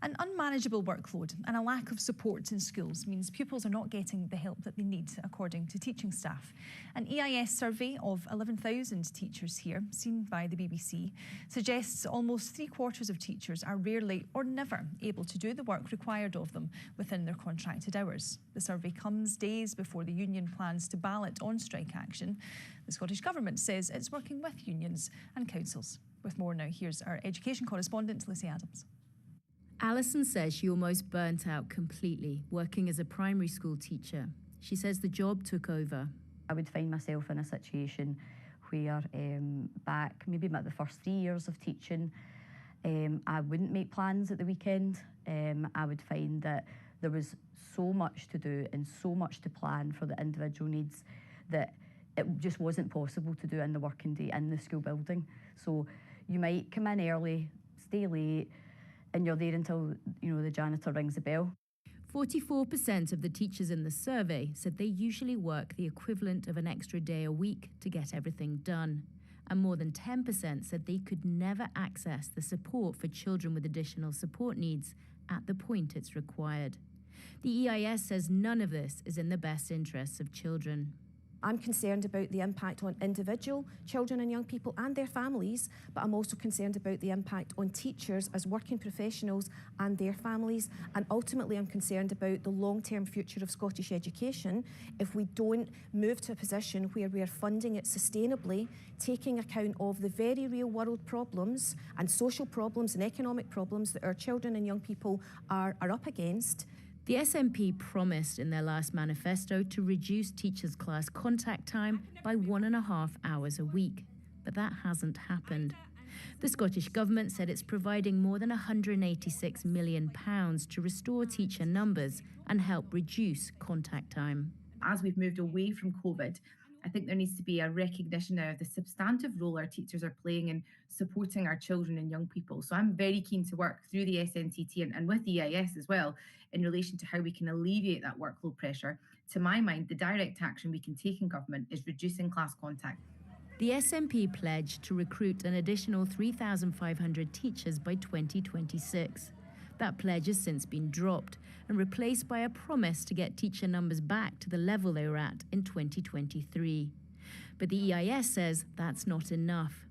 An unmanageable workload and a lack of support in schools means pupils are not getting the help that they need, according to teaching staff. An EIS survey of 11,000 teachers here, seen by the BBC, suggests almost 3/4 of teachers are rarely or never able to do the work required of them within their contracted hours. The survey comes days before the union plans to ballot on strike action. The Scottish Government says it's working with unions and councils. With more now, here's our education correspondent, Lucy Adams. Alison says she almost burnt out completely working as a primary school teacher. She says the job took over. I would find myself in a situation where back maybe about the first 3 years of teaching, I wouldn't make plans at the weekend. I would find that there was so much to do and so much to plan for the individual needs that it just wasn't possible to do in the working day in the school building. So you might come in early, stay late, and you're there until, the janitor rings the bell. 44% of the teachers in the survey said they usually work the equivalent of an extra day a week to get everything done. And more than 10% said they could never access the support for children with additional support needs at the point it's required. The EIS says none of this is in the best interests of children. I'm concerned about the impact on individual children and young people and their families, but I'm also concerned about the impact on teachers as working professionals and their families. And ultimately, I'm concerned about the long-term future of Scottish education if we don't move to a position where we are funding it sustainably, taking account of the very real-world problems and social problems and economic problems that our children and young people are up against. The SNP promised in their last manifesto to reduce teachers' class contact time by 1.5 hours a week, but that hasn't happened. The Scottish Government said it's providing more than £186 million to restore teacher numbers and help reduce contact time. As we've moved away from COVID, I think there needs to be a recognition now of the substantive role our teachers are playing in supporting our children and young people. So I'm very keen to work through the SNTT and with the EIS as well in relation to how we can alleviate that workload pressure. To my mind, the direct action we can take in government is reducing class contact. The SNP pledged to recruit an additional 3,500 teachers by 2026. That pledge has since been dropped and replaced by a promise to get teacher numbers back to the level they were at in 2023. But the EIS says that's not enough.